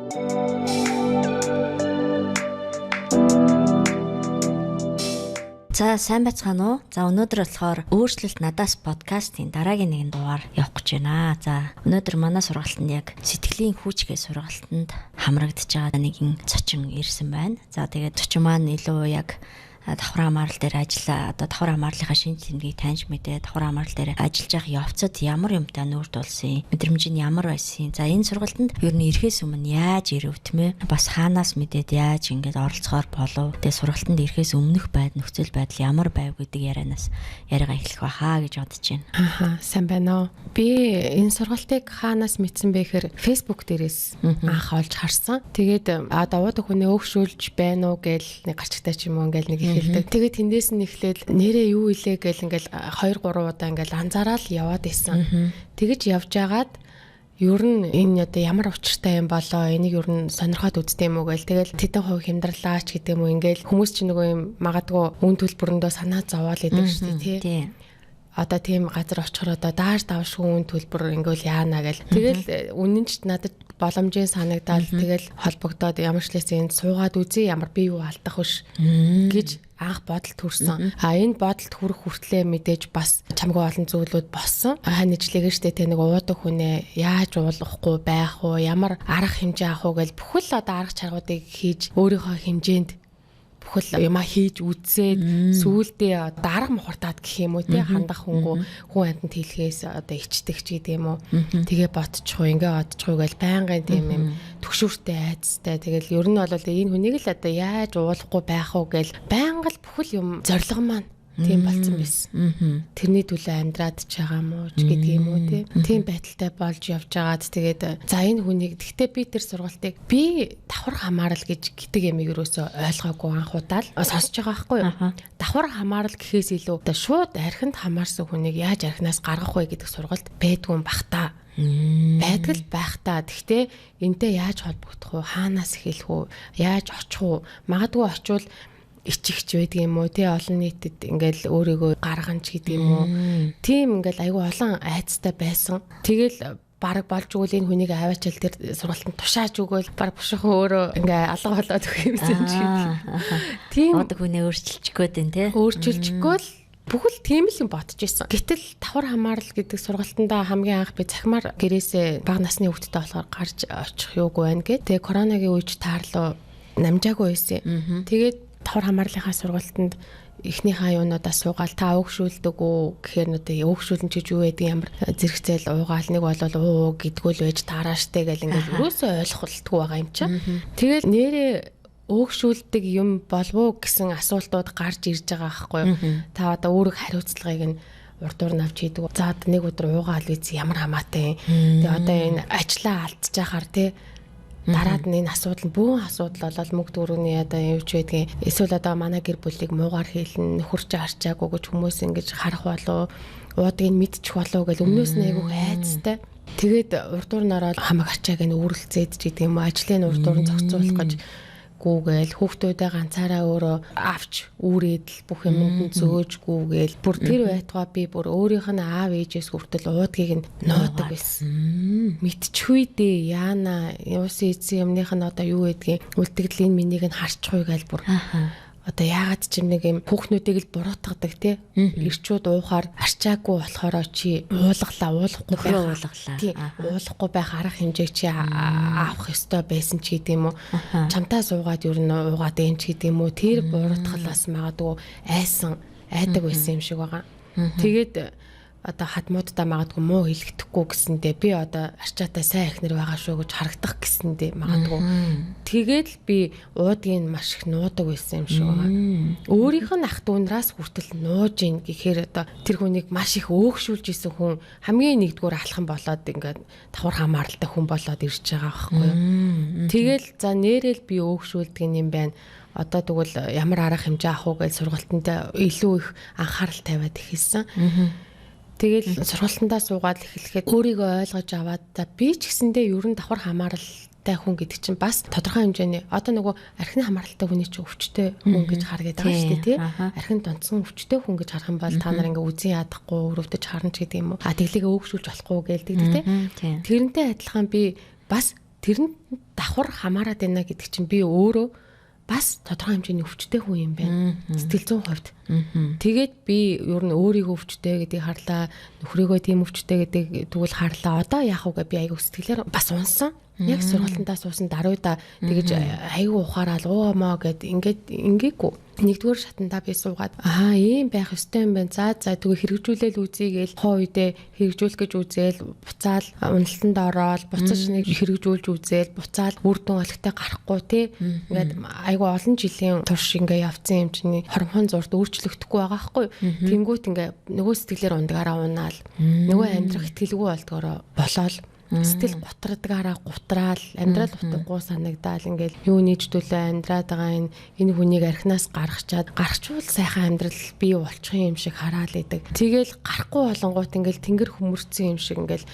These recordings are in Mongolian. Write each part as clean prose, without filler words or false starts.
За сайн байцгаана уу? За өнөөдөр болохоор өөрчлөлт надаас подкастын дараагийн нэгэн дугаар явах гэж байна. За өнөөдөр манай сургалтанд яг сэтгэлийн хүчгээ сургалтанд хамрагдж байгаа нэгэн зочин ирсэн байна. За тэгээд зочин маань илүү яг давхар хамаарал дээр ажиллаа. Одоо давхар хамаарлынхаа шинж тэмдгийг таньж мэдээ, давхар хамаарал дээр ажиллаж явах явцад ямар юмтай нүүр тулсан, мэдрэмж нь ямар байсан. За энэ сургалтанд ер нь ирэхээс өмнө яаж ирвтмэ? Бас хаанаас мэдээд яаж ингэж оролцохоор болов? Тэгээ сургалтанд ирэхээс өмнөх нөхцөл байдал ямар байв гэдэг ярианаас яриага эхлэх байхаа гэж бодож байна. Сайн байна уу? Би энэ сургалтыг хаанаас мэдсэн бэ гэхээр Facebook дээрээс анх олж харсан. Тэгээд даваад хүнээ өөгшүүлж байна уу гээл нэг гарчтай ч юм уу ингээл нэг хэлдэг. Тэгээд тэндээс нь эхлээд нэрээ юу илээ гээл ингээл 2-3 удаа ингээл анзаараад яваад исэн. Тэгэж явж агаад ер нь энэ одоо ямар учиртай юм болоо, энийг ер нь сонирхоод үзтээ юм уу гээл тэгэл тэдэн хувь хямдралаач гэдэг юм уу ингээл хүмүүс ч нөгөө юм магадгүй үн төлбөрөндөө санаа зовоол идэг шүү дээ тий. Одоо тийм газар очихоор одоо дааш давшгүй үн төлбөр ингээл яана гэл. Тэгэл үнэн ч надад боломжийн санагдал тэгэл холбогдоод ямар ч лээс энд суугаад үзье ямар би юу алдах вш гэж анх бодолд хүрсэн. Энэ бодолд хүрэх хүртлээр мэдээж бас чамгүй олон зүйлүүд болсон. Нэжлэгээ штэ тэ нэг уудаг хүнээ яаж уулахгүй байх уу, ямар арга хэмжээ авах уу гэл бүхэл одоо арга чаргуудыг хийж өөрийнхөө хэмжээнд бүхэл юма хийж үзээд сүүлдээ дарга мухартаад гэх юм уу тий хандах хүн амьтанд хэлхээс одоо ичдэг ч гэдэг юм уу тэгээ ботчих уу ингээ одчих уу гэл байнгын тийм юм төгшүүртэй айцтай тэгэл ер нь бол энэ хүнийг л одоо яаж уулахгүй байх уу гэл байнга л бүхэл юм зориг маань тийм болцсон байсан. Тэрний төлөө амьдраад ч байгаа мó ч гэдэг юм уу тийм байдалтай болж явж байгаад тэгээд за энэ хүнийг гэхдээ би тэр сургалтыг би давхар хамаарал гэж гэдэг юм ерөөсөө ойлгоогүй анхудаал сонсож байгаа байхгүй юу? Давхар хамаарал гэхээс илүү шууд архинд хамаарсан хүнийг яаж архинаас гаргах вэ гэдэг сургалт байдгүй юм бах та. Байдгал байх та. Гэхдээ энтэй яаж холбогдох вэ? Хаанаас эхэлэх вэ? Яаж очих вэ? Магадгүй очивол ичихч байдаг юм уу тий олон нийтэд ингээл өөрийгөө гарган ч гэдэг юм уу тийм ингээл айгүй олон айцтай байсан. Тэгэл баг болж өгвөл энэ хүнийг аваачаал тэр сургалтанд тушааж өгөөл баг бушхан өөрөө ингээ алга болоод өгөх юмсан ч гэдэг. Тийм одоо хүнээ өөрчилчих гээд байна тий. Өөрчилчихгүй л бүхэл тийм л юм бодож исэн. Гэтэл давхар хамаарал гэдэг сургалтандаа хамгийн анх би цахимаар гэрээсээ бага насны хүүхэдтэй болохоор гарч очих юугүй байна гэд. Тэгээ коронавигийн үеч таарлуу намжаагүй байсан. Тэгээд давхар хамаарлынхаа сургалтанд эхнийхээ юунуудаа суугаал та өөгшүүлдэг үү гэхээр нүдэ өөгшүүлэн чиж юу гэдэг ямар зэрэгцээл уугаал нэг бол уу гэдгүүл байж таарааштай гэл ингээл өрөөсөө ойлголтгүй байгаа юм чинь. Тэгэл нэрээ өөгшүүлдэг юм болов уу гэсэн асуултууд гарч ирж байгаа байхгүй юу. Та одоо өөрөг хариуцлагыг нь урдуур нь авч хийдэг. За одоо нэг өдөр уугаал үз ямар хамаатай. Тэгээ одоо энэ ажлаа алдчихаар тий дараад нь энэ асуудал бүүн асуудал болол мөнгө дөрөвний одоо юуч байдгийг эсвэл одоо манай гэр бүлийг муугар хийлэн нөхөрч арчаагүй гэж хүмүүс ингэж харах болов уудгийг мэдчих болов гэж өмнөөс нь айгүй айцтай. Тэгээд урдуур нь ороод хамаг арчааг нь үүрэлцээд ч гэдэг юм уу ажлын урдуур нь зохицуулах гэж гүүгээл хүүхдүүдээ ганцаараа өөрөө авч үүрээд л бүх юмд нь зөөж гүүгээл бүр тэр байтугай би бүр өөрийнх нь аав ээжээс хүртэл уудгийг нь нуудаг байсан. Мэдчихвээ дээ яана юусын эзэн юмных нь одоо юу гэдгийг үлдэгдлийн минийг нь харчихгүй гээл бүр одоо яагаад ч юм нэг юм хүүхнүүдийг л буруутгадаг тий ирчүүд уухаар арчаагүй болохоор чи уулахгүй байх арга хэмжээг чи авах ёстой байсан ч гэдэг юм уу чамтаа суугаад ер нь уугаад энэ ч гэдэг юм уу тэр буруутгалаас магадгүй айдаг байсан юм шиг байгаа. Тэгээд одоо хадмуудаа магадгүй муу хэлэхдэггүй гэсэндээ би одоо арчаатай сайн эхнэр байгаа шүү гэж харагдах гэсэндээ магадгүй тэгээд би уудгийг маш их нуудаг байсан юм шиг байгаа. Өөрийнх нь ах дүүнраас хүртэл нууж ийн гэхээр одоо тэр хүнийг маш их өөгшүүлж исэн хүн хамгийн нэгдүгээр алхам болоод ингээд давхар хамааралтай хүн болоод ирж байгаа байхгүй юу. Тэгэл за нэрэл би өөгшүүлдэг юм байна. Одоо тэгвэл ямар арга хэмжээ авах уу гэж сургалтанд илүү их анхаарал тавиад эхэлсэн. Тэгэл сургалтандаа суугаад эхлэхэд өөрийгөө ойлгож аваад за би ч гэсэндээ ер нь давхар хамааралтай хүн гэдэг чинь бас тодорхой хэмжээний одоо нөгөө архины хамааралтай хүний чинь өвчтэй хүн гэж харагдаад байгаа шүү дээ тий. Архин донцсон өвчтэй хүн гэж харах юм бол та нар ингээ үзэн ядахгүй өрөвдөж харна ч гэдэг юм уу. Тэглэгээ өөгшүүлж болохгүй гэлдэг тий. Тэрнтэй адилхан би бас тэрэнд давхар хамаарат байна гэдэг чинь би өөрөө бас тодорхой хэмжээний өвчтэй хүн юм байна. Сэтгэл зүйн хувьд. Тэгээд би ер нь өөрийгөө өвчтэй гэдгийг харлаа, нөхрийгөө тийм өвчтэй гэдэг тэгвэл харлаа. Одоо яах вэ би айгу сэтгэлээр бас унсан. Яг сургалтандаа суусан даруйда тэгэж айгу ухаарал уумаа гэд ингээгүй. Нэгдүгээр шатандаа би суугаад ийм байх ёстой юм байна. За тэгээ хэрэгжүүлэл үзье гээл хоо үедээ хэрэгжүүлэх гэж үзээл буцаал уналтанд ороод буцаж нэг хэрэгжүүлж үзээл буцаал үр дүн олегтой гарахгүй тий. Ингээд айгу олон жилийн турш ингээ явцсан юм чинь хормхон зурд өөрчлөгдөхгүй байгаа хгүй. Тэнгүүт ингээ нөгөө сэтгэлээр ундагаараа унаал нөгөө амьдрах итгэлгүй болдгороо болоод сэтгэл гутрдагаараа гутраал амьдрал утгагүй санагдаал ингээл юу нийцдүүлээ амьдраад байгаа энэ хүнийг архинаас гаргачвал сайхан амьдрал бий болчих юм шиг хараал идэг. Тэгэл гарахгүй болонгууд ингээл тэнгэр хөмөрцөн юм шиг ингээл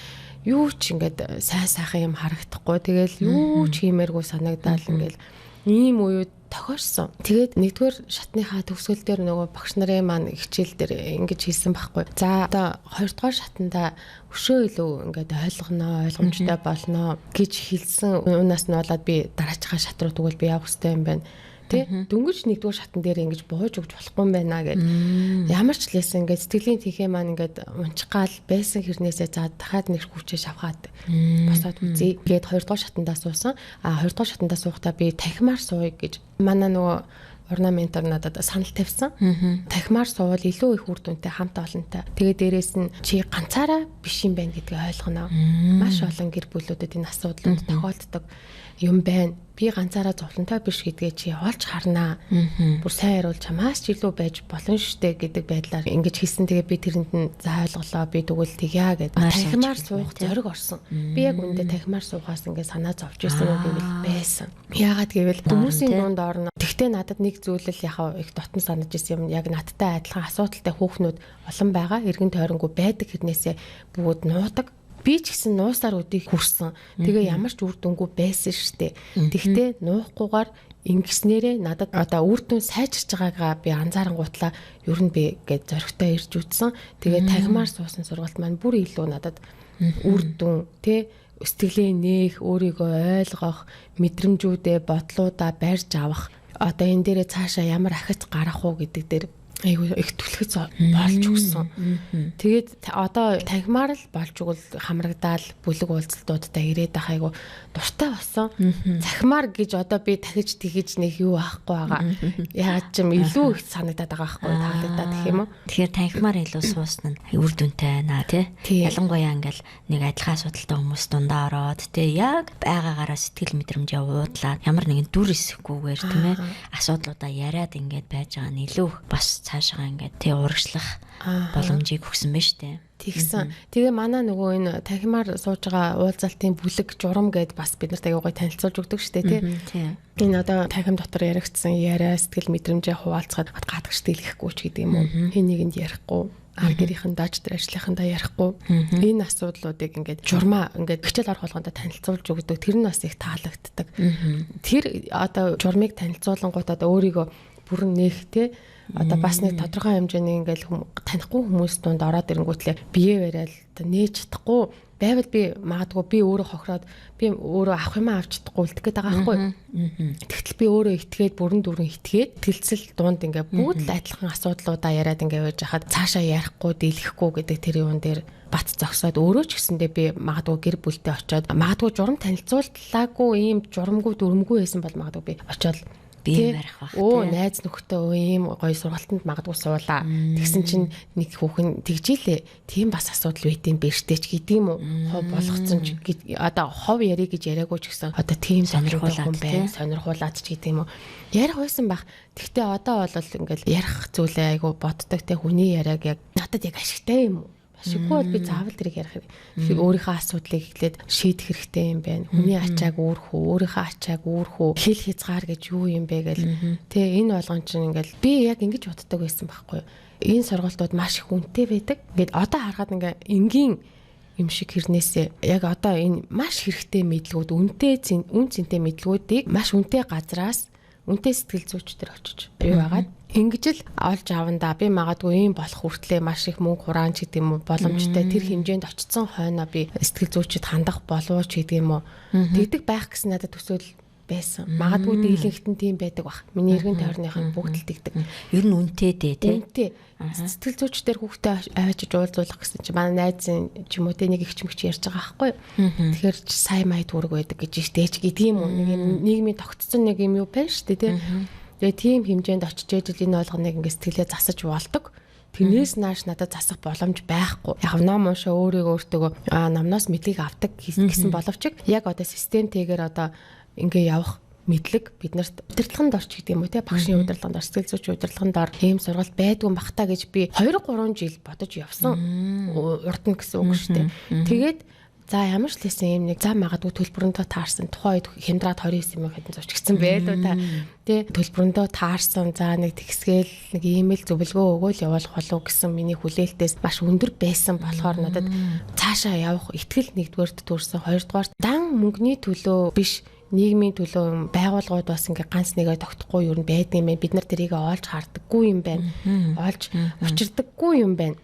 юу ч ингээд сайн сайхан юм харагдахгүй. Тэгэл юу ч хиймээргүй санагдаал ингээл ийм үеуд тохиорсон. Тэгээд нэгдүгээр шатныхаа төгсгөл дээр нөгөө багш нарын маань хичээл дээр ингэж хэлсэн байхгүй. За одоо хоёрдугаар шатанда өшөө илүү ингээд ойлгомжтой болно гэж хэлсэн. Унаас нь болоод би дараачихаа шат руу тэгвэл би явах хэрэгтэй юм байна. Тэ дөнгөж нэгдүгээр шатн дээр ингэж бууж өгч болохгүй юм байна гэд. Ямар ч л байсан ингээд сэтгэлийн тихээ маань ингээд унчгаал байсан хэрнээсээ за дахиад нэг хүчээ шавхаад босоод үзье гэд хоёрдугаар шатандаа суусан. Хоёрдугаар шатандаа суухдаа би тахимаар сууя гэж манай нөгөө орнаментор надад санал тавьсан. Тахимаар суувал илүү их үр дүнтэй хамт олонтой. Тэгээ дээрэс нь чи ганцаараа биш юм байна гэдгийг ойлгоно. Маш олон гэр бүлүүдэд энэ асуудлууд тохиолддог юм байна. Би ганцаараа зовлонтой биш гэдгээ чи олж харнаа. Бүр сайн хариулж чамаас ч илүү байж болно штэ гэдэг байдлаар ингэж хэлсэн. Тэгээ би тэрэнд нь за ойлголоо. Би тэгвэл тэгье гэд. Тахимаар суух зориг орсон. Би яг үндэ тахимаар суухаас ингэ санаа зовж ирсэн юм гэвэл байсан. Яагаад гэвэл хүмүүсийн дунд орно. Тэгтээ надад нэг зүйлэл яхаа их дотн санаж ирсэн юм. Яг надтай адилхан асуудалтай хүүхнүүд олон байгаа. Эргэн тойронгүй байдаг хэрнээсээ бүгд нуудаг. Би ч гэсэн нуусаар өдийг хүрсэн. Тэгээ ямар ч үр дүнгүй байсан штэ. Тэгтээ нуухгүйгээр ингэснээрээ надад одоо үр дүн сайжирч байгаагаа би анзаарангуутлаа ер нь би гээд зоригтой ирж үтсэн. Тэгээ тахимаар суусан сургалт маань бүр илүү надад үр дүн тэ сэтгэлээ нээх, өөрийгөө ойлгох, мэдрэмжүүдээ бодлуудаа барьж авах. Одоо энэ дээрээ цаашаа ямар ахиц гарах уу гэдэг дээр айгу их түлхэц болж өгсөн. Тэгээд одоо тахимаар л болж өгөл хамрагдаал бүлэг уулзалтуудаа ирээд ах айгу дуртай болсон. Захимаар гэж одоо би дахиж тэгэж нэг юу аахгүй байгаа. Яагаад ч юм илүү их санагдаад байгаа байхгүй таалагдаад гэх юм уу. Тэгэхээр тахимаар илүү суусна нь үр дүнтэй байна тий. Ялангуяа ингээл нэг адилхан асуудалтай хүмүүс дундаа ороод тий яг байгаагаараа сэтгэл мэдрэмжээ уудлаад ямар нэгэн дүр эсэхгүйгээр тийм ээ асуудлуудаа яриад ингээд байж байгаа нь илүү бас цаашаа ингээд тий урагшлах боломжийг өгсөн байна шүү дээ. Тэгсэн. Тэгээ манай нөгөө энэ тахимаар сууж байгаа уулзалтын бүлэг журам гэд бас бид нарт аягүй гой танилцуулж өгдөг шүү дээ тий. Энэ одоо тахим дотор яригдсан яриа сэтгэл мэдрэмжээ хуваалцахад гадагш дэлгэхгүй ч гэдэг юм уу. Хин нэгэнд ярихгүй ар гэрийнхэн дааж тэр ажлынхандаа ярихгүй энэ асуудлуудыг ингээд журмаа ингээд хичээл арга болгондоо танилцуулж өгдөг. Тэр нь бас их таалагддаг. Тэр одоо журмыг танилцуулангуудаа өөрийгөө бүрэн нээх тий одоо бас нэг тодорхой хэмжээний ингээл танихгүй хүмүүс дунд ороод ирэнгүүтлээ бие барайл нээж чадахгүй байвал би магадгүй би өөрөө хохироод би өөрөө авах юм авч чадахгүй үлдэх гээд байгаа байхгүй. Тэгтэл би өөрөө итгээд бүрэн дүүрэн итгээд тэлцэл дунд ингээ бүгд л адилхан асуудлуудаа яриад ингээ байж хахад цаашаа ярихгүй дийлэхгүй гэдэг тэр юун дээр бат зогсоод өөрөө ч гэсэндээ би магадгүй гэр бүлтэй очиод магадгүй журам танилцууллаагүй ийм журамгүй дүрмгүй байсан бол магадгүй би очиод бие барих бах. Найз нөхдөд ийм гоё сургалтанд магадгүй суулаа. Тэгсэн чинь нэг хүүхэн тэгжээлээ. Тийм бас асуудал байт юм биш дээ ч гэдэг юм уу. Хов болгоцсон ч одоо хов яри гэж яриаггүй ч гэсэн одоо тийм сонирхуулаад байна. Сонирхуулаад ч гэдэг юм уу. Ярих байсан байх. Тэгтээ одоо бол ингээл ярих зүйлээ айгу боддог те хүний яриаг яг надад яг ашигтай юм уу? Ашиггүй бол би заавал тэрийг ярих хэрэг. Өөрийнхөө асуудлыг эхлээд шийдэх хэрэгтэй юм байна. Хүний ачааг өөрхөө, өөрийнхөө ачааг өөрхөө, хэл хязгаар гэж юу юм бэ гэл. Тэ энэ болгон чинь ингээл би яг ингэж боддог байсан байхгүй юу. Энэ сургалтууд маш их үнэтэй байдаг. Ингээд одоо харахад ингээ энгийн юм шиг хэрнээсээ яг одоо энэ маш хэрэгтэй мэдлгүүд, үн цэнтэй мэдлгүүдийг маш үнэтэй газраас үнэтэй сэтгэл зүйчдэр очиж юу байгаад Ингэж л олж авандаа би магадгүй ийм болох хүртлээр маш их мөнгө хураан ч гэдэг юм уу боломжтой тэр хэмжээнд очсон хойноо би сэтгэл зүйчэд хандах болов ч гэдэг юм уу. Тэгдэг байх гэсэн надад төсөөл байсан. Магадгүй дийлэнхтэн тийм байдаг бах. Миний эргэн тойрныхын бүгд л тэгдэг. Ер нь үнэтэй дээ тий. Үнэтэй. Сэтгэл зүйчдэр хүүхдээ аваачиж уулзуулах гэсэн чинь манай найзын ч юм уу тэ нэг их ч мэгч ярьж байгаа байхгүй. Тэгэхээр сая маяг дүүрэг байдаг гэж ихтэй ч гэдэг юм уу. Нэг юм нийгмийн тогтцсон нэг юм юу байна шүү дээ тий. Тэгээ тийм хэмжээнд очиж ижил энэ болгоныг ингээд сэтгэлээ засаж болдог. Тэрнээс нааш надад засах боломж байхгүй. Яг ном уншаа өөртөө номноос мэдлэг авдаг гэсэн боловч яг одоо системтэйгээр одоо ингээ явах мэдлэг биднэрт удирдлаганд орч гэдэг юм уу те багшийн удирдлаганд орч сэтгэл зүйчийн удирдлаганд ор ийм сургалт байдгүй бахтаа гэж би 2-3 жил бодож явсан. Урд нь гэсэн үг шүү дээ. Тэгээд за ямар ч лсэн юм нэг за магадгүй төлбөрөндөө таарсан тухайн үед хямдраад 29 сая хэдэн зурчигдсан байлуу та тий төлбөрөндөө таарсан за нэг тэгсгээл нэг имэйл зөвлөгөө өгөөл явуулах болов гэсэн миний хүлээлтээс маш өндөр байсан болохоор надад цаашаа явах итгэл нэгдүгээрт төрсэн хоёрдугаар дан мөнгөний төлөө биш нийгмийн төлөө байгууллагууд бас ингээ ганц нэгээ тогтохгүй юу байдаг юм байна. Бид нар тэрийг олж хардаггүй юм байна. Олж учирдаггүй юм байна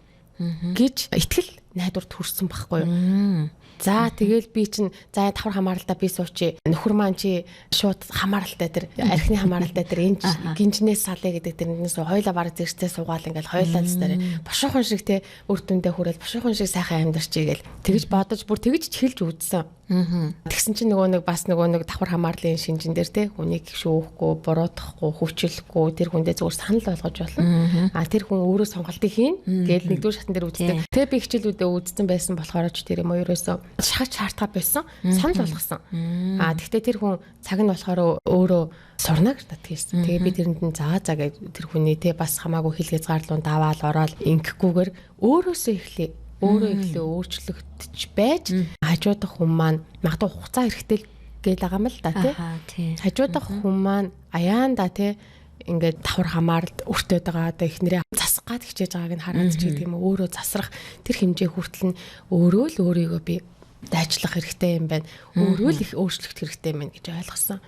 гэж итгэл найдвар төрсөн байхгүй юу. За тэгэл би чинь за давхар хамааралтай би суучи нөхөр маань чи шууд хамааралтай тэр архины хамааралтай тэр энэ гинжнээс салъя гэдэг тэрнээс хоёлаа бараг зэрэгтэй суугаал ингээл хоёлаа тэр бошоохон шиг те үр дүндээ хүрээл бошоохон шиг сайхан амьдарчий гэл тэгж бодож бүр тэгж хэлж үзсэн. Тэгсэн чинь нөгөө нэг давхар хамаарлын шинжин дээр те хүнийг шүүхгүй буруутгахгүй хүчлэхгүй тэр хүндээ зүгээр санал болгож болно. Тэр хүн өөрөө сонголтыг хийн гээл нэгдүгээр шатн дээр үздэг. Тэгээ би хичээлүүдэд үзсэн байсан болохоор ч тэр юм ерөөсөө шахаж шаардлагатай байсан. Санал болгосон. Тэгвэл тэр хүн цаг нь болохоор өөрөө сурна гэж надад хэлсэн. Тэгээ би тэрэнд нь за гэж тэр хүний те бас хамаагүй хэлгээцгаарлуун даваал ороод ингэхгүйгээр өөрөөсөө эхлэе. Өөрөө эхлээ өөрчлөгдөж байж хажуудах хүн маань магадгүй хугацаа хэрэгтэй гээл байгаа юм л да тий. Хажуудах хүн маань аяанда тий ингээд давхар хамааралд өртөөд байгаа одоо эхнэрээ засах гад хичээж байгааг нь хараад ч гэдэг юм өөрөө засрах тэр хэмжээ хүртэл нь өөрөө л өөрийгөө би дайчлах хэрэгтэй юм байна. Өөрөө л их өөрчлөлт хэрэгтэй юм байна гэж ойлгосон.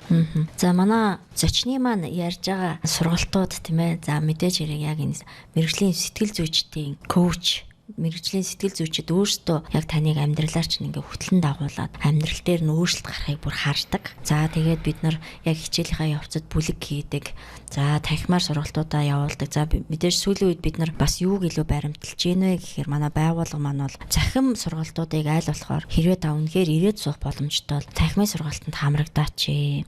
За манай зочны маань ярьж байгаа сургалтууд тийм ээ. За мэдээж хэрэг яг энэ мэрэгжлийн сэтгэл зүйчдийн коуч мэрэгжлийн сэтгэл зүйчид өөрсдөө яг таныг амьдралаар чинь ингээ хөтлөн дагуулад амьдрал дээр нь өөрчлөлт гарахыг бүр хардаг. За тэгээд бид нар яг хичээлийнхаа явцад бүлэг хийдэг. За танхимаар сургалтуудаа явуулдаг. За мэдээж сүүлийн үед бид нар бас юуг илүү баримталж гинэ гэхээр манай байгууллага маань бол цахим сургалтуудыг айл болохоор хэрвээ та үнэхээр ирээд суух боломжтой бол цахимын сургалтанд хамрагдаач.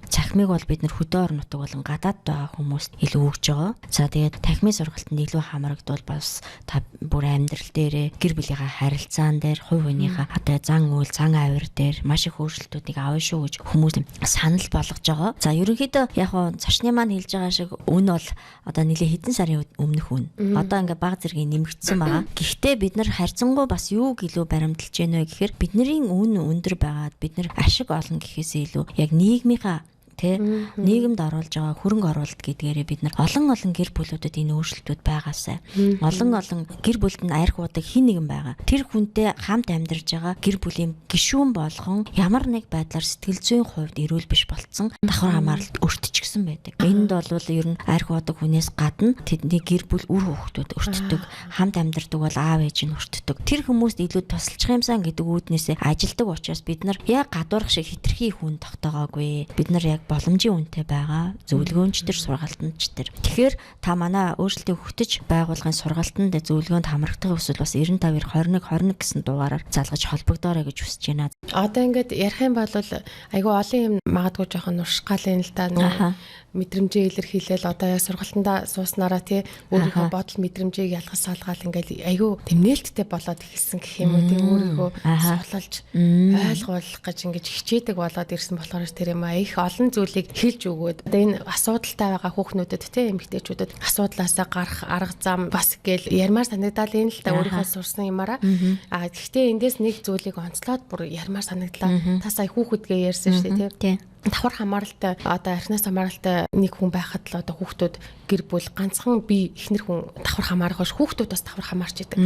Цахимыг бол бид нар хөдөө орон нутаг болон гадаад байгаа хүмүүст илүү өгж байгаа. За тэгээд танхимын сургалтанд илүү хамрагдвал бас та бүр амьдрал дээр гэр бүлийнхаа харилцаан дээр хувь хүнийхээ одоо зан үйл, зан авир дээр маш их өөрчлөлтүүдийг авна шүү гэж хүмүүс санал болгож байгаа. За ерөнхийдөө яг нь зочны маань хэлж байгаа шиг үн бол одоо нэлээ хэдэн сарын өмнөх үн. Одоо ингээ баг зэргийн нэмэгдсэн байгаа. Гэхдээ бид нар харьцангуй бас юуг илүү баримталж байна вэ гэхээр бидний үн өндөр байгаад бид нар ашиг олно гэхээсээ илүү яг нийгмийнхаа тэ нийгэмд оруулж байгаа хөрөнгө оруулалт гэдгээрээ бид нар олон гэр бүлүүдэд энэ өөрчлөлтүүд байгаасай. Олон гэр бүлд нь арх уудаг хин нэгэн байгаа. Тэр хүнтэй хамт амьдарж байгаа гэр бүлийн гишүүн болгон ямар нэг байдлаар сэтгэл зүйн хувьд эрүүл биш болцсон давхар хамааралд өртчихсөн байдаг. Энд бол ер нь арх уудаг хүнээс гадна тэдний гэр бүл үр хүүхдүүд өртдөг, хамт амьдардаг бол аав ээж нь өртдөг. Тэр хүмүүст илүү тусалчих юмсан гэдэг үүднээсээ ажилдаг учраас бид нар яг гадуурх шиг хитрхи хүн тогтоогоогүй. Бид нар яг боломжийн үнэтэй байгаа зөвлөгөөнч төр сургалтанч төр. Тэгэхээр та манай өөрчлөлтийг хөтөж байгуулгын сургалтанд зөвлөгөөнд хамрагдах эсвэл бас 95 21 21 гэсэн дугаараар залгаж холбогдоорой гэж хүсэж байна. Одоо ингээд ярих юм бол айгүй олон юм магадгүй жоохон уршгаал юм л да. Мэдрэмжээ илэрхийлэл одоо яг сургалтандаа сууснараа тий өөрийнхөө бодол мэдрэмжийг ялгаж салгаал ингээд айгүй тэмнэлттэй болоод ихсэн гэх юм уу тий өөрийгөө судлалж ойлгуулах гэж ингээд хичээдэг болоод ирсэн болохоор тэр юм их олон зүйлийг хэлж өгөөд одоо энэ асуудалтай байгаа хүүхнүүдэд тий эмэгтэйчүүдэд асуудлаасаа гарах арга зам бас гээл ярмаар санагдал энэ л та өөрийнхөө сурсан юмараа гэхдээ эндээс нэг зүйлийг онцлоод бүр ярмаар санагдлаа та сая хүүхэдгээ ярьсан шүү дээ тий давхар хамааралтай одоо архинаас хамааралтай нэг хүн байхад л одоо хүүхдүүд гэр бүл ганцхан би эхнэр хүн давхар хамаарах биш хүүхдүүд бас давхар хамаарч идэг.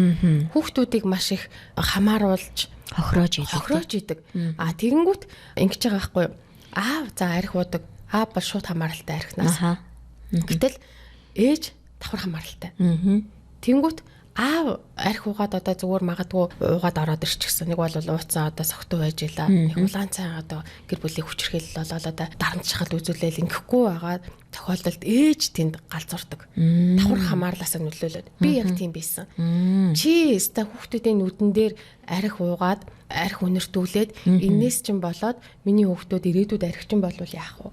Хүүхдүүдийг маш их хамааруулж хохироож идэг. Тэгэнгүүт ингэж байгаа байхгүй юу? За арх уудаг. Бол шууд хамааралтай архинаас. Гэтэл ээж давхар хамааралтай. Тэнгүүт аав арх угаад одоо зүгээр магадгүй уугаад ороод ирчихсэн. Нэг бол ууцсан одоо согтуу байж илаа. Нэг улаан цай одоо гэр бүлийн хүчрхийлэл болоод одоо дарамт шахал үзүүлэл ингэхгүй байгаа тохиолдолд ээж тэнд галзуурдаг. Давхар хамаарлаасаа нөлөөлөд. Би яг тийм байсан. Чи өста хүүхдүүдийн нүдэн дээр арх уугаад арх үнэртүүлээд энэс чинь болоод миний хүүхдүүд ирээдүйд архичин болвол яах вэ?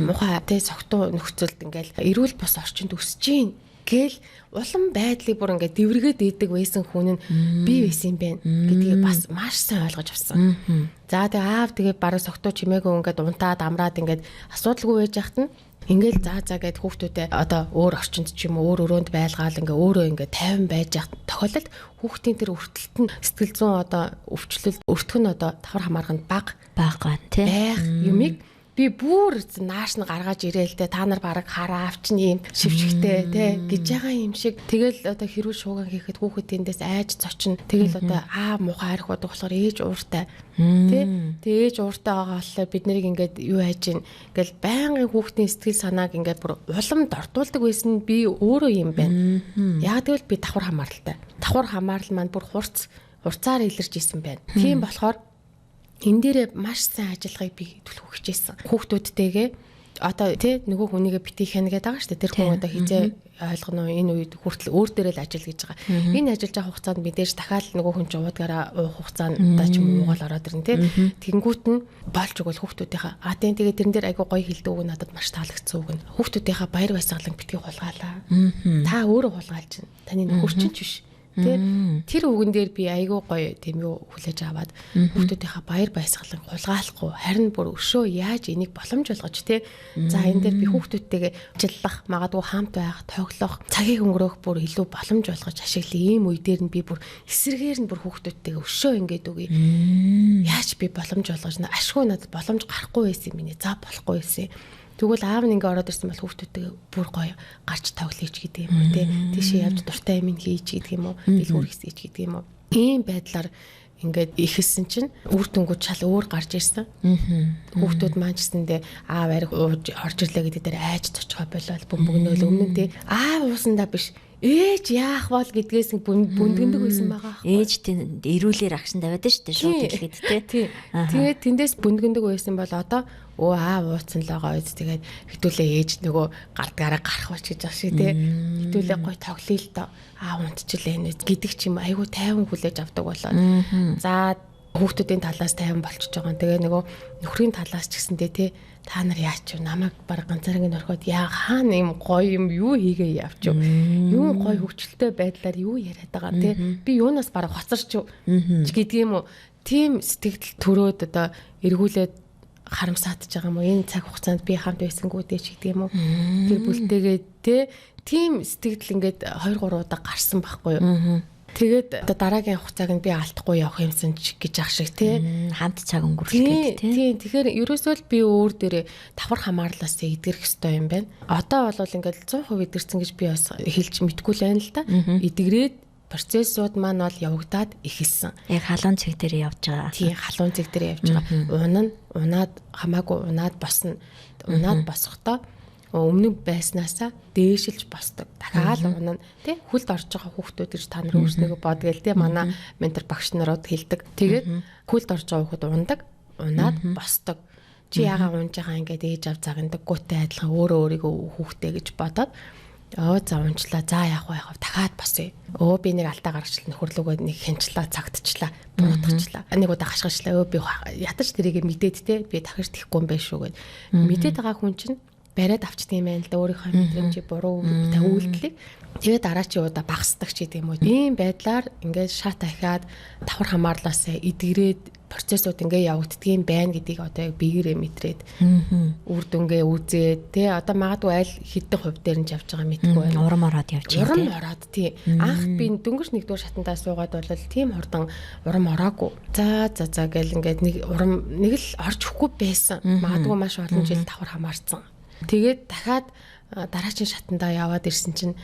Мухай тэ согтуу нөхцөлд ингээл эрүүл бос орчинд өсөж гин гэл улам байдлыг бүр ингээд дэвргээд идэг байсан хүн нь би байсан юм байна гэдгийг бас маш сайн ойлгож авсан. За тэгээ аав тэгээ бараг согтуу чимээгүй ингээд унтаад амраад ингээд асуудалгүй байж яхад нь ингээл заа гэд хүүхдүүдэд одоо өөр орчинд ч юм уу өөр өрөөнд байлгаал ингээ өөрөө ингээ тайван байж яхад тохиолдолд хүүхдийн тэр өртөлт нь сэтгэл зүйн одоо өвчлөлт өртөх нь одоо давхар хамаарханд байгаа байх юмыг би бүр нааш нь гаргаж ирээл те та нар бараг хараа авчны юм шившигтэй те гэж байгаа юм шиг тэгэл одоо хэрүүл шууган хийхэд хүүхэд тэндээс айж зочин тэгэл одоо муухай арих бодог болохоор ээж ууртай те ээж ууртай байгаа болохоор бид нарыг ингээд юу хайж ийн гэл байнгын хүүхдийн сэтгэл санааг ингээд бүр уламд ортуулдаг байсан би өөрөө юм байна. Яг тэгвэл би давхар хамаарал маань бүр хурцаар илэрч исэн байна. Тийм болохоор энэ дээрээ маш сайн ажиллахыг би төлөв хичээсэн. Хүүхдүүдтэйгээ одоо тий нөгөө хүнийгээ битгий хянаа гэдэг байгаа шүү дээ. Тэр хүн одоо хизээ ойлгоно энэ үед хүртэл өөр дээрээ л ажил гэж байгаа. Энэ ажиллаж байгаа хугацаанд мэдээж дахиад нөгөө хүн чинь уудгаараа уух хугацаанд ч юм уу уугаал ороод ирнэ тий. Тэнгүүт нь болж өгвөл хүүхдүүдийнхаа тэгээ тэрэн дээр айгу гоё хэлдэг үг надад маш таалагдсан үг нь. Хүүхдүүдийнхаа баяр баясгалан битгий хулгаалаа. Та өөрөө хулгайлж байна. Таны нөхөр чинь ч биш. Тэр үгэн дээр би айгүй гоё тийм юу хүлээж аваад хүүхдүүдийнхаа баяр баясгалан хулгаалахгүй харин бүр өшөө яаж энийг боломж болгож за энэ дээр би хүүхдүүдтэйгээ ажиллах магадгүй хамт байх тоглох цагийг өнгөрөөх бүр илүү боломж болгож ашиглая ийм үе дээр нь би бүр эсрэгээр нь бүр хүүхдүүдтэйгээ өшөө ингээд үгүй яаж би боломж болгож ашгүй надад боломж гарахгүй байсан юм минь за болохгүй байсан. Тэгвэл аав нь ингээ ороод ирсэн бол хүүхдүүдтэйгээ бүр гоё гарч тоглоё ч гэдэг юм уу те. Тийшээ явж дуртай юм хийж гэдэг юм уу, дэлгүүр хийсэж гэдэг юм уу. Ийм байдлаар ингээд ихэлсэн чинь үр дүнгууд шал өөр гарч ирсэн. Хүүхдүүд маань ч гэсэндээ аав ариг орж ирлээ гэдэг дээр айж цочгоо болол бөмбөгнөөл өмнө те. Аав уусандаа биш ээж яах бол гэдгээс бүндгэндэг байсан байгаа. Ээж тийм эрүүлэр агшин тавиад шүү дээ шууд хэлгээд те. Тэгээд тэндээс бүндгэндэг байсан бол одоо аав ууцсан л байгаа үз тэгээд хитүүлээ ээж нөгөө гардгаараа гарах бач гэж байгаа шиг те. Хитүүлээ гой тоглоё л доо. Аав унтчихлээ нэ гэдэг ч юм айгүй тайван хүлээж авдаг болоо. За хүүхдүүдийн талаас тайван болчихж байгаа. Тэгээ нөгөө нөхрийн талаас ч гэсэндээ те та нар яач вэ? Намайг баг ганцаараа орхиод хаана юм гоё юм юу хийгээ явч юу? Юу гоё хөвчлөлтэй байдлаар юу яриад байгаа те. Би юунаас баг хоцорч гэдэг юм уу? Тийм сэтгэл төрөөд одоо эргүүлээд харамсаадж байгаа юм уу? Энэ цаг хугацаанд би хамт байсангүй дээ ч гэдэг юм уу? Тэр бүлтэйгээ те тийм сэтгэл ингээд 2 3 удаа гарсан байхгүй юу? Тэгээд одоо дараагийн хугацааг нь би алдахгүй явах юмсан ч гэж ах шиг тий хамт цаг өнгөрүүлэх тий. Тэгэхээр ерөөсөө л би өөр дээрээ давхар хамаарлаас эдгэрэх хэрэгтэй юм байна. Одоо бол ингээд 100% эдгэрсэн гэж би бас хэлж мэдгүй л байна л да. Эдгрээд процессууд маань бол явагдаад эхэлсэн. Яг халуун цэг дээр явж байгаа. Тий халуун цэг дээр явж байгаа. Унаад хамаагүй унаад босно. Унаад босохдоо өмнө байснаасаа дээшилж босдог. Дахиад унана тий хүлд орж байгаа хүүхдүүд гэж та нар өөрснөө бодгээл тий манай ментор багш нарууд хэлдэг. Тэгээд хүлд орж байгаа хүүхд унаад босдог. Чи яагаад унж байгаа ингээд ээж ав загнадаг гүтэй адилхан өөрийгөө хүүхдээ гэж бодоод за унчлаа за яах вэ дахиад босъё. Би нэг алтаа гаргачлаа нөхөрлөгөө нэг хянчлаа цагтчлаа буутгачлаа. Нэг удаа хашгичлаа би ятаж тэрийг мэдээд те би дахиж тэхгүй юм байх шүү гэд. Мэдээд байгаа хүн чинь бариад авчдаг юм байна л да өөрийнхөө мэдрэмжийг буруу үйлдэлийг. Тэгээд дараачийн удаа багсдаг ч гэдэг юм уу. Ийм байдлаар ингээд шат ахиад давхар хамаарлаасаа эдгрээд процессууд ингээд явагддгийм байна гэдгийг одоо яг биеэрээ мэдрээд үр дүнгээ үзээд тий одоо магадгүй аль хэдэн хувь дээр нь явж байгаа мэдгүй байна. Урам ороод явж байна. Урам ороод тий. Анх би дөнгөж нэгдүгээр шатандаа суугаад бол тийм хурдан урам ороогүй. За гэл ингээд нэг л орж өгөхгүй байсан. Магадгүй маш олон жил давхар хамаарсан. Тэгээд дахиад дараагийн шатандаа яваад ирсэн чинь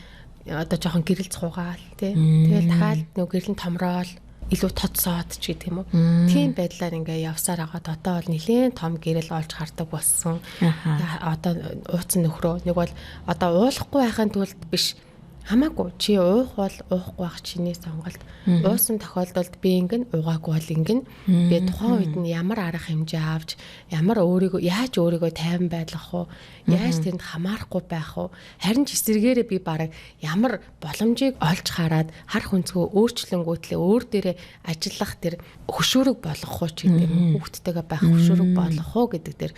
одоо жоохон гэрэл цуугаал тий. Тэгэл дахиад нөгөө гэрэл томроол илүү тоцсоод ч гэдэг юм уу. Тийм байдлаар ингээ явсаар агаад одоо бол нэлээд том гэрэл олж хардаг болсон. Одоо ууцсан нөхрөө нэг бол одоо уулахгүй байхын тулд биш. Хамаагүй чи уух бол уухгүй байх чиний сонголт. Уусан тохиолдолд би ингэн уугаагүй бол ингэн би тухайн үед нь ямар арга хэмжээ авч ямар яаж өөрийгөө тайван байлгах уу? Яаж тэнд хамаарахгүй байх уу? Харин ч эсэргээрээ би бараг ямар боломжийг олж хараад хар хүнцгөө өөрчлөнгүүтлээ өөр дээрээ ажиллах тэр хөшөөрөг болгох уу ч гэдэг юм. Хүүхдтэйгээ байх хөшөөрөг болгох уу гэдэг дээр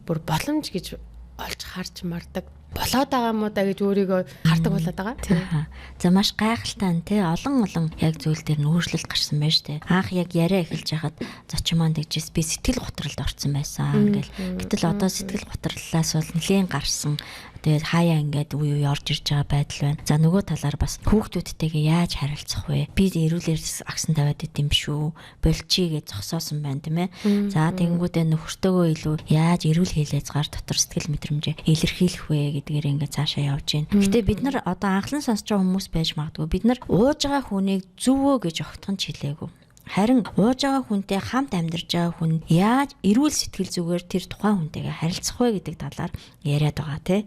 бүр боломж гэж олж харж мардаг. Болоод байгаа юм уу да гэж өөрийгөө хардаг болоод байгаа. За маш гайхалтай тий олон яг зүйл дээр нь өөрчлөлт гарсан байж тээ. Анх яг яриа эхэлж хахад зочин маань тэгжээс би сэтгэл готролд орсон байсан гэл. Гэтэл одоо сэтгэл готроллаас бол нэлийн гарсан. Тэгээд хаяа ингээд үе орж ирж байгаа байдал байна. За нөгөө талаар бас хүүхдүүдтэйгээ яаж харилцах вэ? Би эрүүлэрс агсан тавиад идэм шүү. Болчий гэж зогсоосон байна тийм ээ. За тэгэнгүүтээ нөхөртөөгөө илүү яаж эрүүл хийлээс гар дотор сэтгэл мэдрэмжээ илэрхийлэх вэ гэдгээр ингээд цаашаа явж байна. Гэтэ бид нар одоо анхлан сонсож байгаа хүмүүс байж магадгүй. Бид нар ууж байгаа хүнийг зүвөө гэж огтхон ч хэлээгүй. Харин ууж байгаа хүнтэй хамт амьдарч байгаа хүн яаж эрүүл сэтгэл зүгээр тэр тухайн хүнтэйгээ харилцах вэ гэдэг талаар яриад байгаа тий.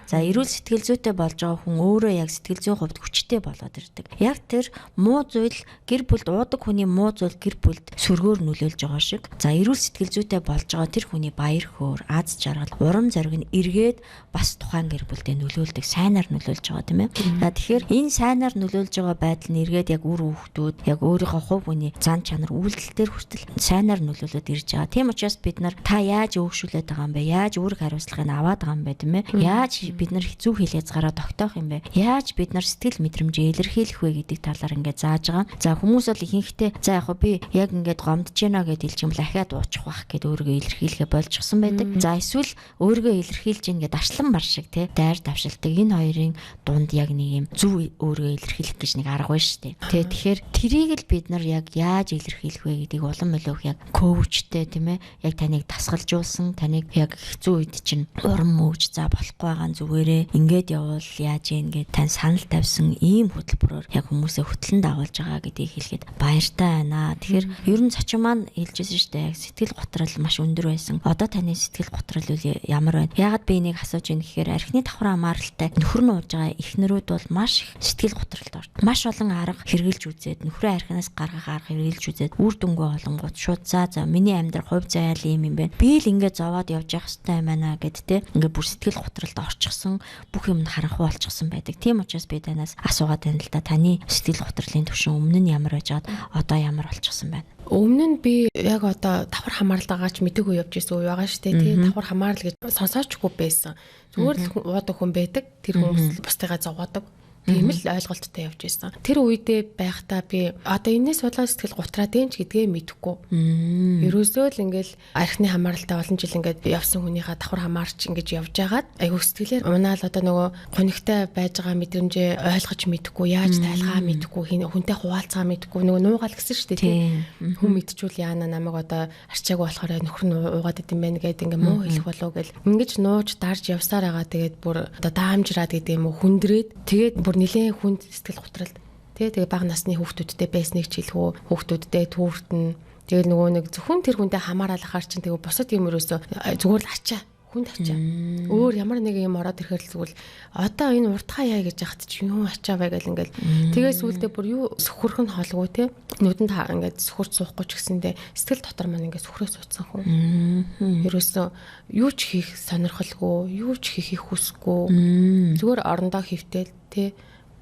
За эрүүл сэтгэл зүйтэй болж байгаа хүн өөрөө яг сэтгэл зүйн хувьд хүчтэй болоод ирдэг. Яг тэр муу зүйл гэр бүлд уудаг хүний муу зүйл гэр бүлд сөргөөр нөлөөлж байгаа шиг. За эрүүл сэтгэл зүйтэй болж байгаа тэр хүний баяр хөөр, аз жаргал, урам зориг нь эргээд бас тухайн гэр бүлдээ нөлөөлдөг, сайнаар нөлөөлж байгаа тийм ээ. За тэгэхээр энэ сайнаар нөлөөлж байгаа байдал нь эргээд яг үр хүүхдүүд, яг өөрийнхөө хувь хүний чанар үйлдэл дээр хүртэл сайнаар нөлөөлөд ирж байгаа. Тийм учраас бид нар та яаж өөгшүүлээд байгаа юм бэ? Яаж үүрэг хариуцлагыг аваад байгаа юм бэ, тийм ээ? Яаж бид нар хэцүү хилээцгаараа тогтоох юм бэ? Яаж бид нар сэтгэл мэдрэмжээ илэрхийлэх вэ гэдэг талаар ингээд зааж байгаа. За хүмүүс бол ихэнхдээ за яг би яг ингээд гомдож байна гэдээ хэлж юм дахиад уучих байх гэдээ өөрийгөө илэрхийлэхэ болчихсон байдаг. За эсвэл өөрийгөө илэрхийлж ингээд арслан бар шиг тий дайр давшилдаг энэ хоёрын дунд яг нэг юм зөв өөрийгөө илэрхийлэх гэж нэг арга байна шүү дээ. Тэгэхээр трийг л бид нар яг яаж илэрхийлэх вэ гэдгийг улам илүү яг коучтэй тийм ээ яг таныг тасгалжуулсан таныг яг хэцүү үед чинь урам мөөж за болохгүй байгаа зүгээрээ ингээд явуул яаж ингээд тань санал тавьсан ийм хөтөлбөрөөр яг хүмүүсээ хөтлөнд агуулж байгаа гэдгийг хэлэхэд баяртай байна. Тэгэхээр ер нь зочин маань хэлжсэн шүү дээ яг сэтгэл готрол маш өндөр байсан. Одоо таны сэтгэл готрол үл ямар байна? Яагаад би энийг асууж байна гэхээр архины давхар хамааралтай нөхөр нь ууж байгаа эхнэрүүд бол маш их сэтгэл готролд ордог. Маш олон арга хэрэгжилж үзээд нөхрөө архинаас гаргах арга хэрэгжилж үзээд үр дүнгээ олонгууд шууд за миний амьдрал хувь заяал юм байна. Би л ингээд зовоод явж явах хэрэгтэй юм байна гэд те ингээд бүр сэтгэл готролд орчихсон бүх юм харанхуй болчихсон байдаг. Тийм учраас би танаас асуугаад байна л да таны сэтгэл готрлын түвшин өмнө нь ямар байж байгаад одоо ямар болчихсон байна? Өмнө нь би яг одоо давхар хамаарал байгаач мэдээгүй явж исэн үе байгаа шүү дээ тий давхар хамаарал гэж сонсоочгүй байсан. Зүгээр л уудаг хүн байдаг. Тэр хүмүүс бусдыгаа зовоодог. Тийм л ойлголттой явж байсан. Тэр үедээ байхдаа би одоо энэс судлаа сэтгэл гутраад энэ ч гэдгээ мэдэхгүй. Ерөөсөө л ингээл архины хамааралтай олон жил ингээд явсан хүнийхээ давхар хамаарч ингэж явж байгаад айгу сэтгэлээр унаал одоо нөгөө гонигтай байж байгаа мэдрэмжээ ойлгож мэдэхгүй, яаж тайлгаа мэдэхгүй, хүнтэй хуваалцаа мэдэхгүй нөгөө нуугаал гэсэн шүү дээ тийм. Хүн мэдчихвэл яана намайг одоо арчаагүй болохоор нөхөр нь уугаад идэм байх гэдэг ингээ муу хэлэх болов гэл ингэж нууж дарж явсаар байгаа. Тэгээд бүр одоо даамжраад гэдэг юм уу хүндрээд тэгээд нэлээд хүнд сэтгэл готролд тэгээ бага насны хүүхдүүдтэй байсныг ч хэлэхүү хүүхдүүдтэй түүртэн тэгээ нөгөө нэг зөвхөн тэр хүнтэй хамааралахаар чинь тэгээ бусад юм өрөөсөө зүгээр л ачаа хүнд ачаа өөр ямар нэг юм ороод ирэхээр л зүгээр одоо энэ уртхаа яа гэж яхад чи юу ачаа бай гэл ингээл тэгээ сүулдэ бүр юу сөхөрх нь холгүй те нүдэнд ингээд сөхөрч суухгүй ч гэсэндээ сэтгэл дотор маань ингээд сөхрөө суудсан хүн ерөөсөө юу ч хийх сонирхолгүй юу ч хийхийг хүсэхгүй зүгээр орондоо хөвтөл те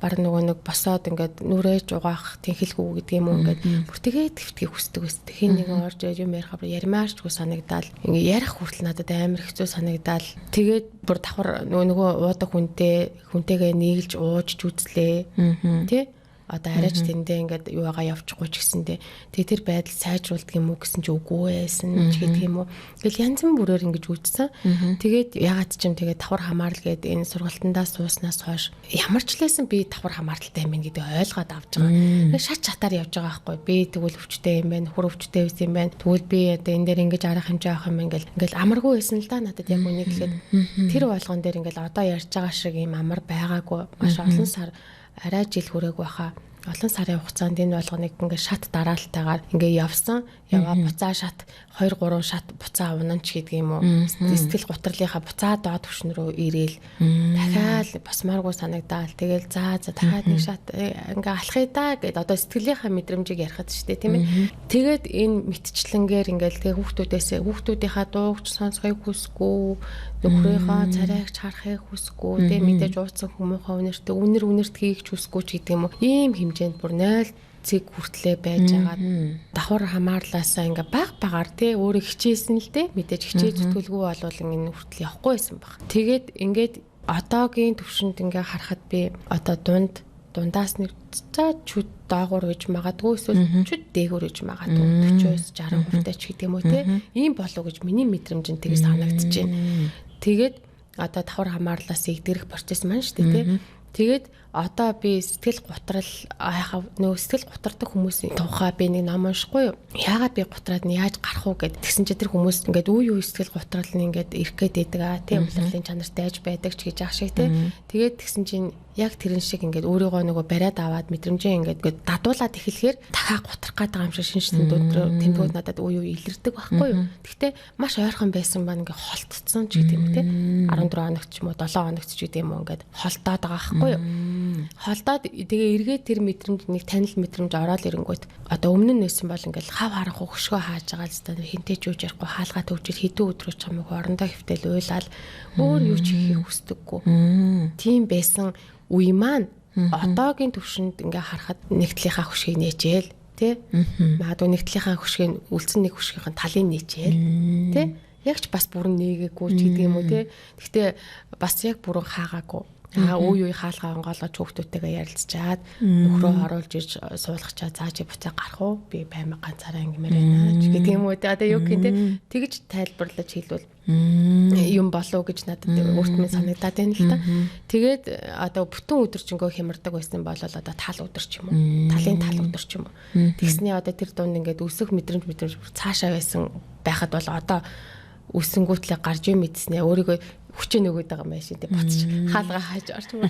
бар нөгөө нэг босоод ингээд нүрэж угаах тэнхэлгүй гэдэг юм уу ингээд бүр тэгээд твтгийг хүсдэг байсан. Хин нэгэн орж юм ярих аваа ярмаарчгүй санагдаал ингээд ярих хүртэл надад амар хэцүү санагдаал. Тэгээд бүр давхар нөгөө уудаг хүнтэйгээ нийлж ууж үзлээ. Тэ одоо арайч тэндээ ингээд юугаа явчихгүй ч гэсэндээ тэгээ тэр байдал сайжруулдаг юм уу гэсэн чи үгүй байсан ч гэдэг юм уу. Тэгэл янз бүрээр ингэж үзсэн. Тэгээд ягаад ч юм тэгээд давхар хамаарал гэдэг энэ сургалтандаа сууснаас хойш ямар ч лээсэн би давхар хамааралтай юм гэдэг ойлгоод авч байгаа. Шат чатаар явж байгаа байхгүй. Би тэгвэл өвчтэй юм байна, хөр өвчтэй байсан юм байна. Тэгвэл би одоо энэ дээр ингэж арга хэмжээ авах юм ингээл амаргүй байсан л да надад яг үнийг хэлээд тэр болгон дээр ингээл одоо ярьж байгаа шиг юм амар байгаагүй. Маш олон сар арай жил хүрээг байхаа. олон сарын хугацаанд энэ болгоныг ингээ шат дараалтайгаар ингээ явсан. Яваа буцаа шат 2-3 шат буцаа унанч гэдэг юм уу. Сэтгэл гутралынхаа буцаа доод түвшин рүү ирээл дахиад басмааргүй санагдаал. Тэгэл за дахиад нэг шат ингээ алхъя да гэд одоо сэтгэлийнхаа мэдрэмжийг ярихад шүү дээ тийм ээ. Тэгээд энэ мэтчлэнгээр ингээл тэгээ хүүхдүүдийнхаа дуугч сонсхойг хүсэхгүй, нөхрийнхөө царайгч харахыг хүсэхгүй, тэгээ мэдээж ууцсан хүмүүхээ үнэртээ үнэрт хийх хүсэхгүй ч гэдэг юм уу. Ийм хэмжээнд бүр 0 цэг хүртлээ байж байгаа. Давхар хамаарлаасаа ингээ багаар тий өөрөө хичээсэн л дээ. Мэдээж хичээ зүтгүүлгүй болвол энэ хүртэл явахгүй байсан баг. Тэгээд ингээд одоогийн төвшөнд ингээ харахад би одоо дундаас нэг за чүд доогуур гэж магадгүй эсвэл чүд дээгүүр гэж магадгүй 40-60% тач гэдэг юм уу тий. Ийм болов гэж миний мэдрэмжинд тэгээ санагдаж байна. Тэгээд одоо давхар хамаарлаас игдэрэх процесс маань шүү дээ тий. Тэгээд одоо би сэтгэл гутрал сэтгэл гутардаг хүмүүсийн тухай би нэг ном уншихгүй юу? Яагаад би гутраад нь яаж гарах уу гэд тэгсэн чи тэр хүмүүс ингээд үе сэтгэл гутрал нь ингээд ирэх гээд байдаг аа тийм улирлын чанартай аж байдаг ч гэж ах шиг тийм. Тэгээд тэгсэн чинь яг тэрэн шиг ингээд өөрийгөө нөгөө бариад аваад мэдрэмжээ ингээд дадуулаад эхлэхээр дахиад гутрах гээд байгаа юм шиг шинжлэн тэмдгүүд надад үе илэрдэг байхгүй юу? Гэхдээ маш ойрхон байсан маань ингээд холтцсон ч гэдэг юм тийм. 14 хоногт ч юм уу 7 хоногт ч гэдэг юм уу ингээд холдоод байгаа байхгүй юу? Холдоод тэгээ эргээд тэр мэдрэмж нэг танил мэдрэмж ороод ирэнгүүт одоо өмнө нь нээсэн бол ингээл хав харахгүй хөшгөө хааж байгаа л та хинтэй ч юуж ярихгүй хаалгаа төвжил хэдэн өдрөж чамайг орондоо хөвтөл уйлаад өөр юу ч хийхийг хүсдэггүй. Тийм байсан үе маань одоогийн төвшөнд ингээ харахад нэгтлийнхаа хөшгийг нээжээл тий. Магадгүй нэгтлийнхаа хөшгийг үлдсэн нэг хөшгийнхэн талын нээжээл тий. Яг ч бас бүрэн нээгээгүй ч гэдэг юм уу тий. Гэхдээ бас яг бүрэн хаагаагүй. Үе хаалгаа онгоолгож хүүхдүүдтэйгээ ярилцчаад нөхрөө оруулж иж суулгачаа зааж буцаа гарах уу би баймаг ганцаараа ингэмээр байна ч гэдэг юм уу те одоо юу гэх тэгж тайлбарлаж хэлвэл юм болов гэж надад өөрт минь санагдаад байна л та. Тэгээд одоо бүтэн өдөржингөө хямардаг байсан бол одоо тал өдөр ч юм уу талын тал өдөр ч юм уу тэгснээ одоо тэр дунд ингээд өсөх мэдрэмж цаашаа байсан байхад бол одоо өсөнгүүтлээ гарч юм мэдснэ өөрийгөө хүчээ нөгөөд байгаа юм байшин тий буцаж хаалгаа хааж орч юм.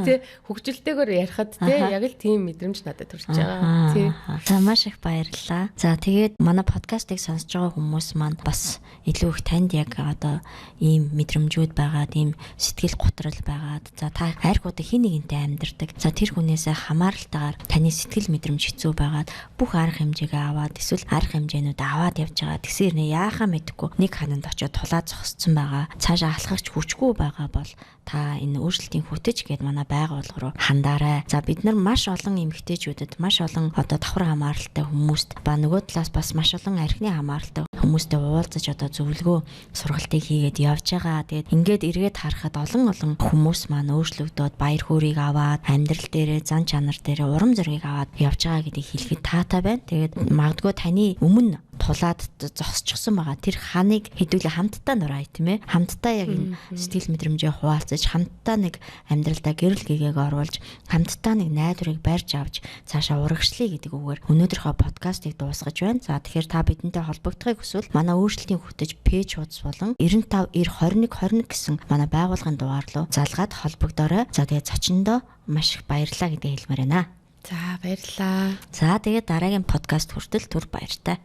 Тий хөгжилтэйгээр ярихад тий яг л тийм мэдрэмж надад төрж байгаа. Тий. За маш их баярлалаа. За тэгээд манай подкастыг сонсож байгаа хүмүүс маань бас илүү их танд яг одоо ийм мэдрэмжүүд байгаад ийм сэтгэл готрол байгаад за та хайрхуудаа хин нэгэнтэй амьдардаг. За тэр хүнээсээ хамааралтайгаар таны сэтгэл мэдрэмж хэцүү байгаад бүх арга хэмжээгээ аваад эсвэл арга хэмжээнүүд аваад явж байгаа. Тэгсэр нэ яахаа мэдэхгүй нэг хананд очиод тулаад зогссон байгаа. Цаашаа алхахч хүчгүй байгаа бол та энэ өөрчлөлтийн хүтэж гээд манай байгууллага руу хандаарай. За бид нар маш олон эмэгтэйчүүдэд маш олон одоо давхар хамааралтай хүмүүст ба нөгөө талаас бас маш олон архины хамааралтай хүмүүстэй уулзаж одоо зөвлөгөө сургалтыг хийгээд явж байгаа. Тэгээд ингээд эргээд харахад олон хүмүүс маань өөрчлөгдөд баяр хөөргийг аваад амьдрал дээрээ зан чанар дээрээ урам зориг аваад явж байгаа гэдгийг хэлэхэд таатай байна. Тэгээд магадгүй таны өмнө тулаад зогсчихсон байгаа тэр ханыг хэдүүлээ хамтдаа нураа тийм ээ хамтдаа яг энэ сэтгэл мэдрэмжээ хуваалцаж хамтдаа нэг амьдралдаа гэрэл гэгээг оруулж хамтдаа нэг найдварыг барьж авч цаашаа урагшлая гэдэг үгээр өнөөдрийнхөө подкастыг дуусгаж байна. За тэгэхээр та бидэнтэй холбогдохыг хүсвэл манай өөрчлөлтийн хүтэж пэйж хуудас болон 95 90 21 21 гэсэн манай байгууллагын дугаар руу залгаад холбогдоорой. За тэгээд зочиндоо маш их баярлалаа гэдгийг хэлмээр байна. За баярлалаа. За тэгээд дараагийн подкаст хүртэл түр баяртай.